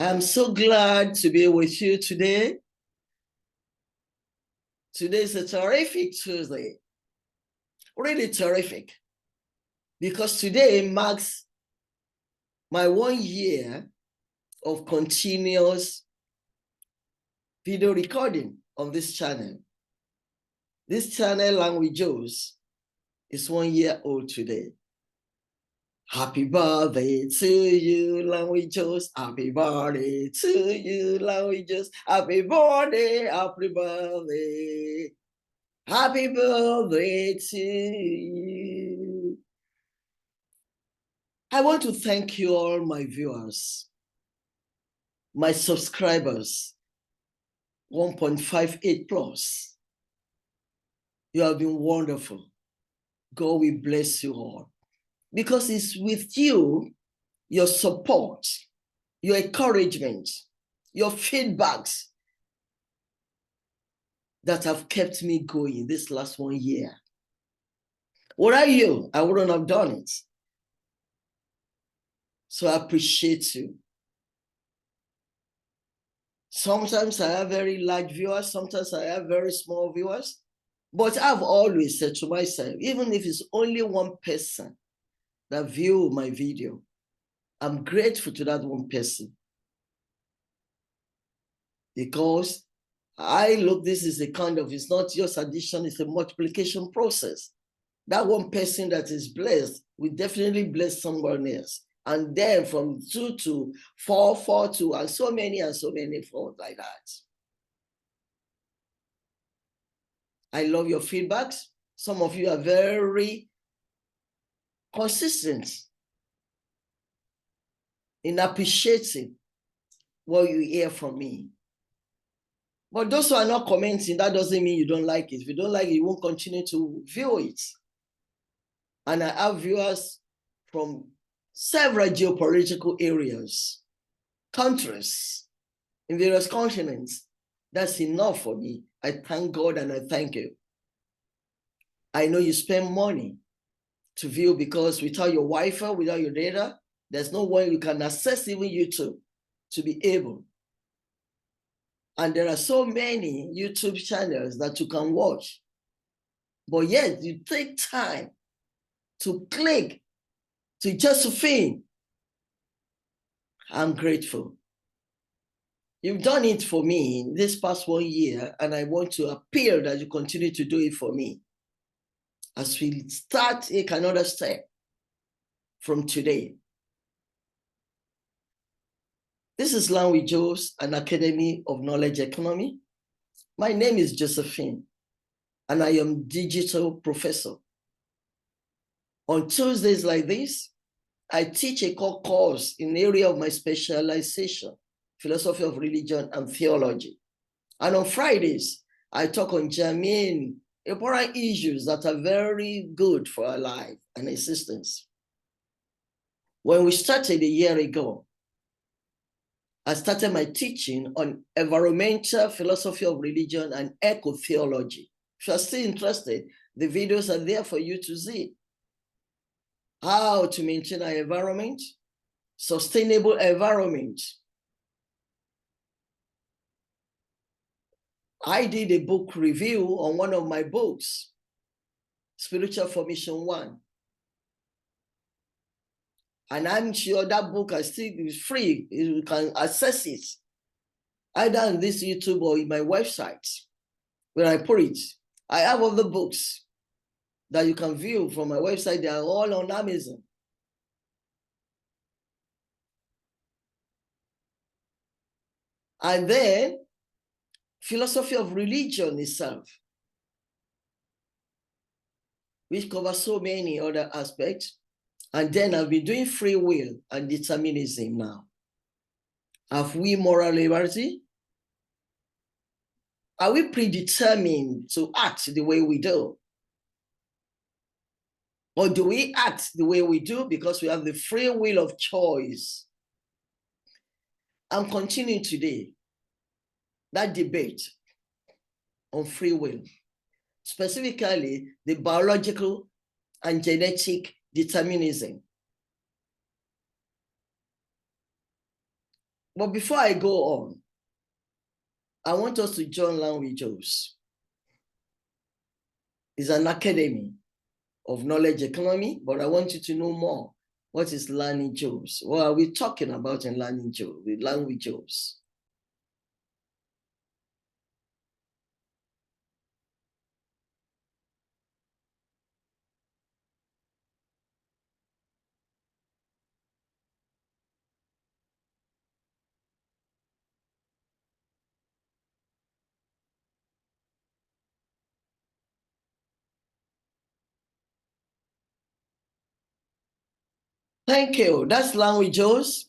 I'm so glad to be with you today. Today is a terrific Tuesday, really terrific, because today marks my 1 year of continuous video recording on this channel. This channel, Learn with Joes, is 1 year old today. Happy birthday to you, Learn with Joes. Happy birthday to you, Learn with Joes. Happy birthday, happy birthday. Happy birthday to you. I want to thank you all, my viewers, my subscribers, 1.58 plus. You have been wonderful. God will bless you all. Because it's with you, your support, your encouragement, your feedbacks that have kept me going this last 1 year. Without you, I wouldn't have done it. So I appreciate you. Sometimes I have very large viewers, sometimes I have very small viewers. But I've always said to myself, even if it's only one person that view my video, I'm grateful to that one person. Because I look, this is a kind of, it's not just addition, it's a multiplication process. That one person that is blessed will definitely bless someone else. And then from 2 to 4, 4 to, and so many forward like that. I love your feedbacks. Some of you are very consistent in appreciating what you hear from me. But those who are not commenting, that doesn't mean you don't like it. If you don't like it, you won't continue to view it. And I have viewers from several geopolitical areas, countries, in various continents. That's enough for me. I thank God and I thank you. I know you spend money to view, because without your Wi-Fi, without your data, there's no way you can access even YouTube to be able. And there are so many YouTube channels that you can watch. But yet you take time to click to Josephine. I'm grateful. You've done it for me this past 1 year, and I want to appeal that you continue to do it for me as we start take another step from today. This is Learn with Joes, an Academy of Knowledge Economy. My name is Josephine, and I am digital professor. On Tuesdays like this, I teach a core course in the area of my specialization, philosophy of religion and theology. And on Fridays, I talk on germane, important issues that are very good for our life and existence. When we started a year ago, I started my teaching on environmental philosophy of religion and eco-theology. If you're still interested, the videos are there for you to see. How to maintain our environment, sustainable environment. I did a book review on one of my books, Spiritual Formation 1. And I'm sure that book is still free. You can access it either on this YouTube or in my website where I put it. I have other books that you can view from my website. They are all on Amazon. And then philosophy of religion itself, which covers so many other aspects. And then I'll be doing free will and determinism now. Have we moral liberty? Are we predetermined to act the way we do? Or do we act the way we do because we have the free will of choice? I'm continuing today that debate on free will, specifically the biological and genetic determinism. But before I go on, I want us to join Learn with Joes. It's an academy of knowledge economy, but I want you to know more. What is Learn with Joes? What are we talking about in Learn with Joes? With Learn with Joes. Thank you. That's Learn with Joes.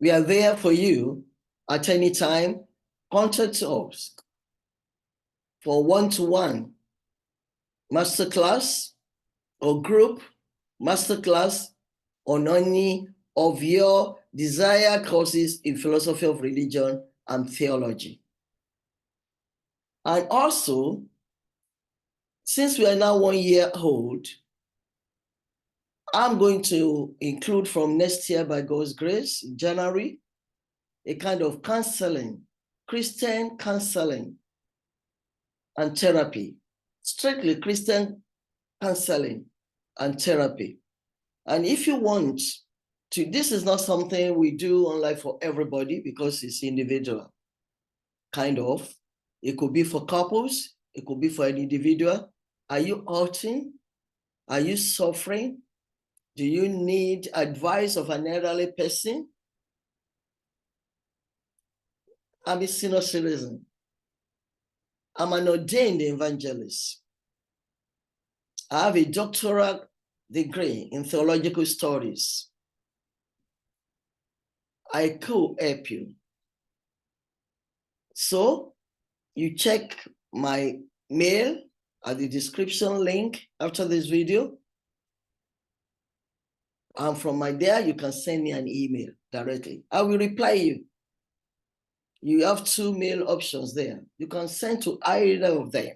We are there for you at any time. Contact us for one-to-one masterclass or group masterclass on any of your desired courses in philosophy of religion and theology. And also, since we are now 1 year old, I'm going to include from next year, by God's grace, in January, a kind of counseling, Christian counseling and therapy, strictly Christian counseling and therapy. And if you want to, this is not something we do online for everybody because it's individual, kind of. It could be for couples, it could be for an individual. Are you hurting? Are you suffering? Do you need advice of an elderly person? I'm a senior citizen. I'm an ordained evangelist. I have a doctoral degree in theological studies. I could help you. So you check my mail at the description link after this video. And from my there, you can send me an email directly. I will reply you. You have 2 mail options there. You can send to either of them.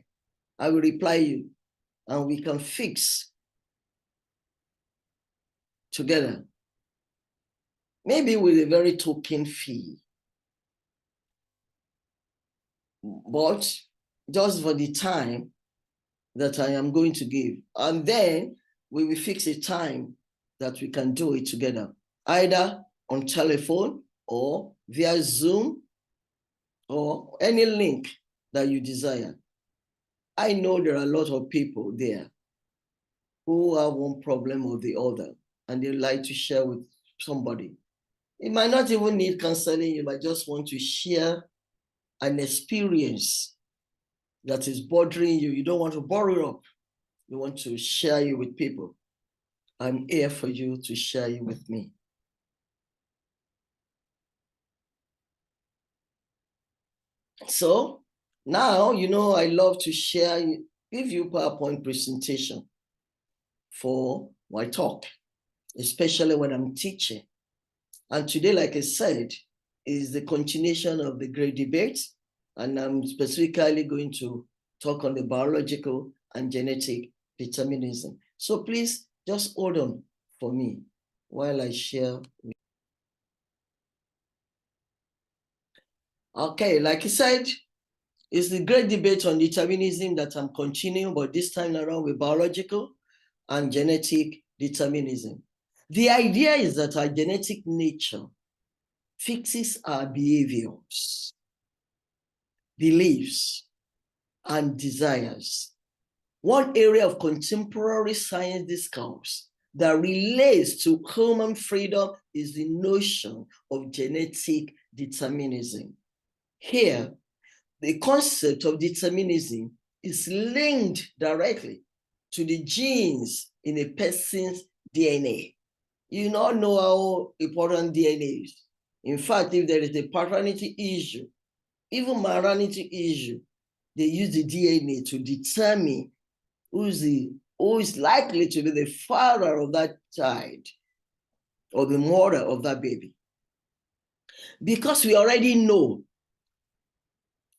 I will reply you and we can fix together. Maybe with a very token fee. But just for the time that I am going to give. And then we will fix a time that we can do it together, either on telephone or via Zoom or any link that you desire. I know there are a lot of people there who have one problem or the other, and they like to share with somebody. You might not even need counseling. You might just want to share an experience that is bothering you. You don't want to borrow up. You want to share it with people. I'm here for you to share it with me. So now, you know, I love to share, give you PowerPoint presentation for my talk, especially when I'm teaching. And today, like I said, is the continuation of the great debate. And I'm specifically going to talk on the biological and genetic determinism. So please just hold on for me while I share. Okay, like I said, it's the great debate on determinism that I'm continuing, but this time around with biological and genetic determinism. The idea is that our genetic nature fixes our behaviors, beliefs, and desires. One area of contemporary science discourse that relates to human freedom is the notion of genetic determinism. Here, the concept of determinism is linked directly to the genes in a person's DNA. You all know how important DNA is. In fact, if there is a paternity issue, even maternity issue, they use the DNA to determine who is likely to be the father of that child or the mother of that baby. Because we already know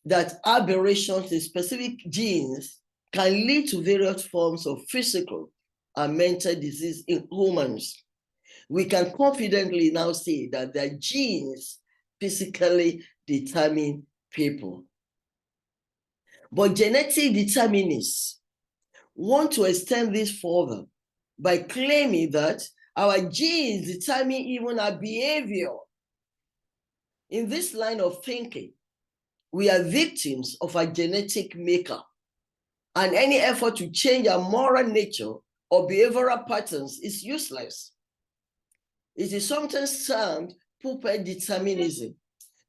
that aberrations in specific genes can lead to various forms of physical and mental disease in humans. We can confidently now say that the genes physically determined people. But genetic determinists want to extend this further by claiming that our genes determine even our behavior. In this line of thinking, we are victims of our genetic makeup, and any effort to change our moral nature or behavioral patterns is useless. It is sometimes termed puppet determinism.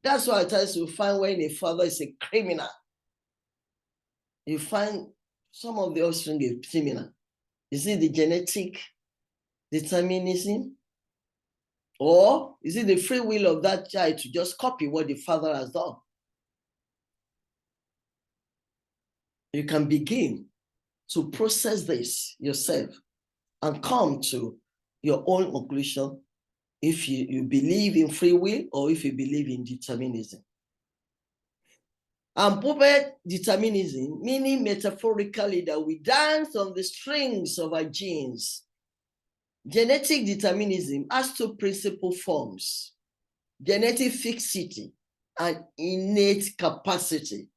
That's why at times you find when a father is a criminal, you find some of the offspring are similar. Is it the genetic determinism? Or is it the free will of that child to just copy what the father has done? You can begin to process this yourself and come to your own conclusion if you believe in free will or if you believe in determinism. And puppet determinism, meaning metaphorically that we dance on the strings of our genes. Genetic determinism has two principal forms: genetic fixity and innate capacity.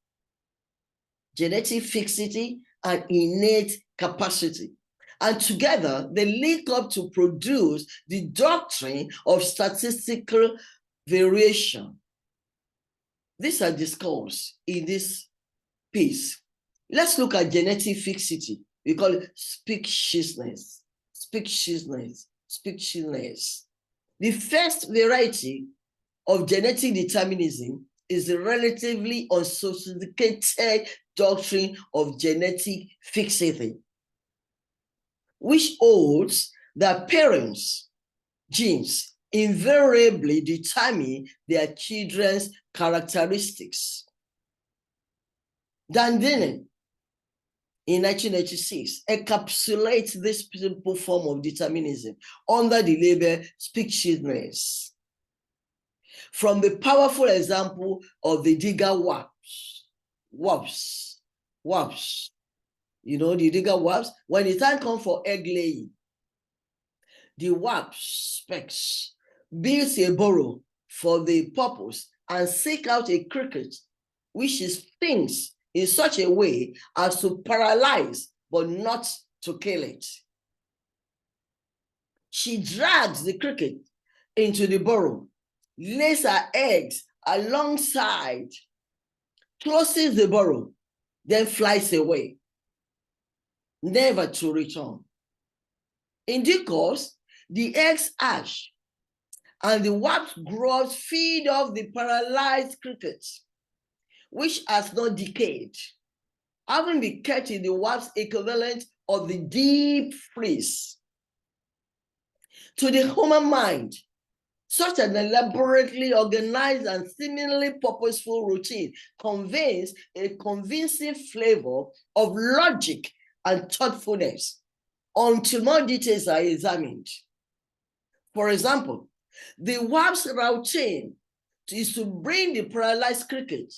Genetic fixity and innate capacity. And together, they link up to produce the doctrine of statistical variation. These are discussed in this piece. Let's look at genetic fixity. We call it speciesness. Speciesness. Speciesness. The first variety of genetic determinism is the relatively unsophisticated doctrine of genetic fixity, which holds that parents' genes invariably determine their children's characteristics. Dan Denen, in 1986, encapsulates this simple form of determinism under the label speciesness from the powerful example of the digger wasps. You know, the digger wasps, when the time comes for egg laying, the wasp specs builds a burrow for the purpose and seek out a cricket which stings in such a way as to paralyze but not to kill it. She drags the cricket into the burrow, lays her eggs alongside, closes the burrow, then flies away, never to return. In due course, the eggs hatch, and the wasp grubs feed off the paralyzed cricket, which has not decayed, having been kept in the wasp's equivalent of the deep freeze. To the human mind, such an elaborately organized and seemingly purposeful routine conveys a convincing flavor of logic and thoughtfulness until more details are examined. For example, the wasp's routine is to bring the paralyzed cricket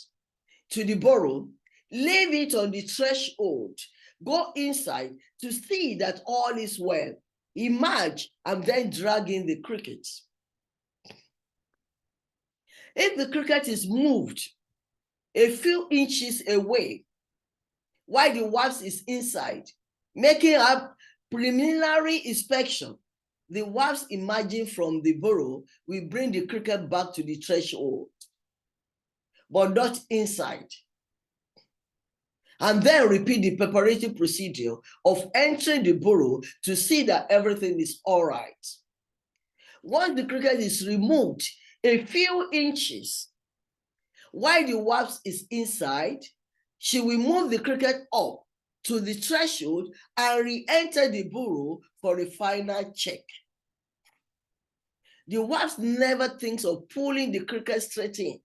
to the burrow, leave it on the threshold, go inside to see that all is well, emerge, and then drag in the cricket. If the cricket is moved a few inches away while the wasp is inside, making a preliminary inspection, the wasp emerging from the burrow will bring the cricket back to the threshold, but not inside. And then repeat the preparatory procedure of entering the burrow to see that everything is all right. Once the cricket is removed a few inches while the wasp is inside, she will move the cricket up to the threshold and re-enter the burrow for a final check. The wasp never thinks of pulling the cricket straight in.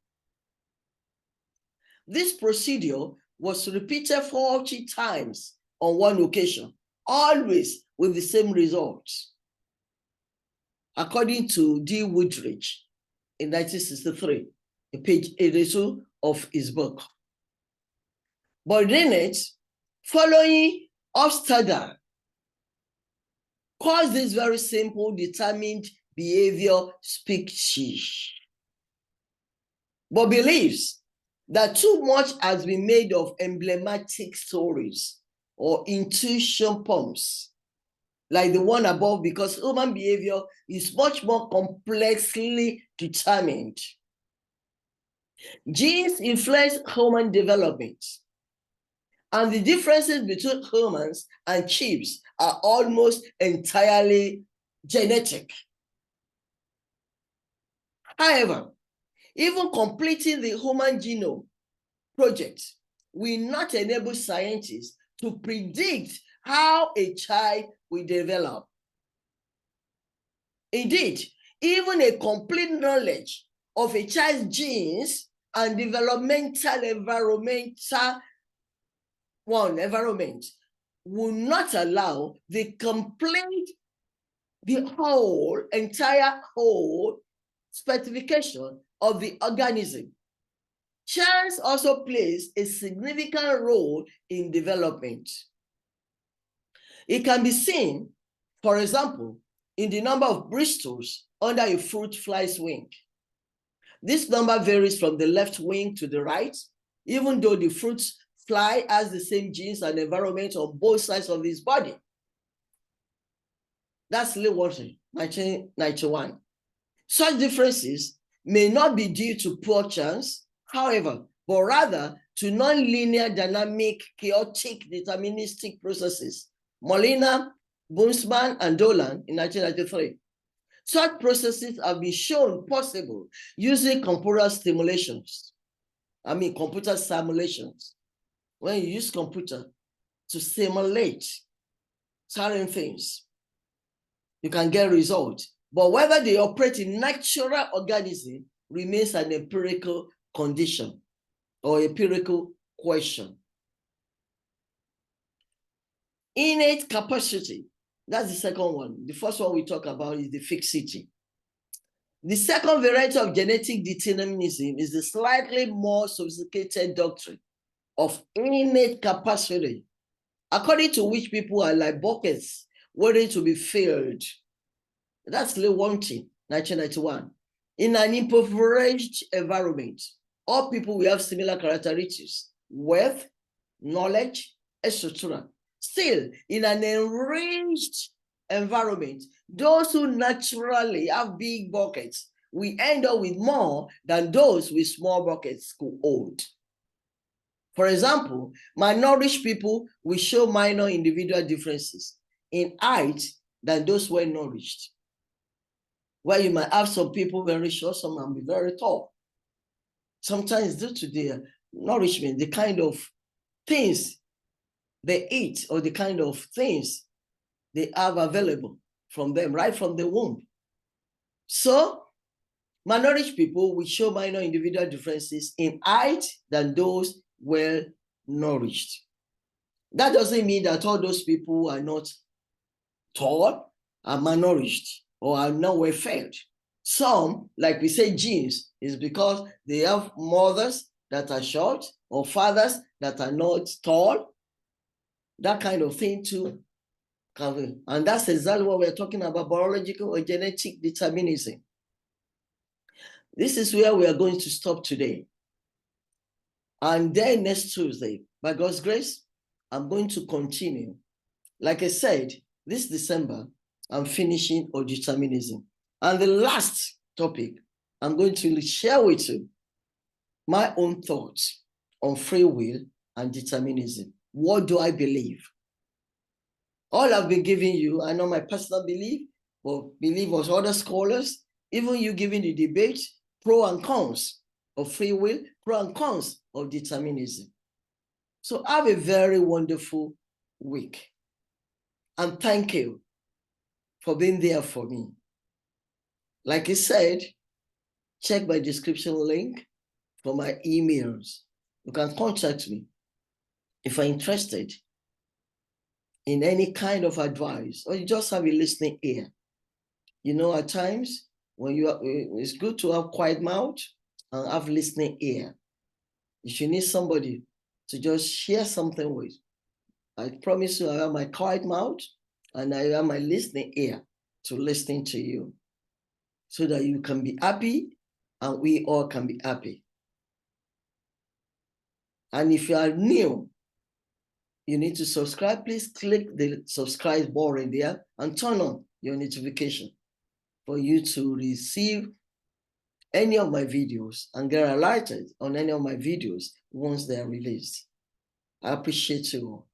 This procedure was repeated 40 times on one occasion, always with the same results, according to D. Woodridge in 1963, page 82 of his book. But Innate, following Hofstadter, calls this very simple determined behavior species. but believes that too much has been made of emblematic stories or intuition pumps, like the one above, because human behavior is much more complexly determined. Genes influence human development, and the differences between humans and chimps are almost entirely genetic. However, even completing the Human Genome Project will not enable scientists to predict how a child will develop. Indeed, even a complete knowledge of a child's genes and developmental environment will not allow the entire whole specification of the organism. Chance also plays a significant role in development. It can be seen, for example, in the number of bristles under a fruit fly's wing. This number varies from the left wing to the right, even though the fruit fly has the same genes and environment on both sides of his body. That's Lee Walton, 1991. Such differences may not be due to poor chance, however, but rather to nonlinear, dynamic, chaotic, deterministic processes. Molina, Boomsman, and Dolan in 1993. Such processes have been shown possible using computer simulations. When you use computer to simulate certain things, you can get results. But whether they operate in natural organism remains an empirical condition or empirical question. Innate capacity, that's the second one. The first one we talk about is the fixity. The second variety of genetic determinism is the slightly more sophisticated doctrine of innate capacity, according to which people are like buckets waiting to be filled. That's Lee Walton, 1991. In an impoverished environment, all people will have similar characteristics: wealth, knowledge, etc. Still, in an enriched environment, those who naturally have big buckets will end up with more than those with small buckets could hold. For example, malnourished people will show minor individual differences in height than those well nourished. Where you might have some people very short, some might be very tall. Sometimes due to their nourishment, the kind of things they eat or the kind of things they have available from them right from the womb. So malnourished people will show minor individual differences in height than those well nourished. That doesn't mean that all those people are not tall, are malnourished, or are not well fed. Some, like we say, genes, is because they have mothers that are short or fathers that are not tall. That kind of thing too. And that's exactly what we're talking about, biological or genetic determinism. This is where we are going to stop today. And then next Tuesday, by God's grace, I'm going to continue. Like I said, this December, I'm finishing on determinism. And the last topic, I'm going to share with you my own thoughts on free will and determinism. What do I believe? All I've been giving you, I know my personal belief, but belief of other scholars, even you giving the debate, pro and cons of free will, pro and cons of determinism. So have a very wonderful week. And thank you for being there for me. Like I said, check my description link for my emails. You can contact me if you're interested in any kind of advice, or you just have a listening ear. You know, at times when it's good to have quiet mouth and have listening ear. If you need somebody to just share something with, I promise you I have my quiet mouth and I have my listening ear to listening to you, so that you can be happy and we all can be happy. And if you are new, you need to subscribe. Please click the subscribe button there and turn on your notification for you to receive any of my videos and get alerted on any of my videos once they are released. I appreciate you all.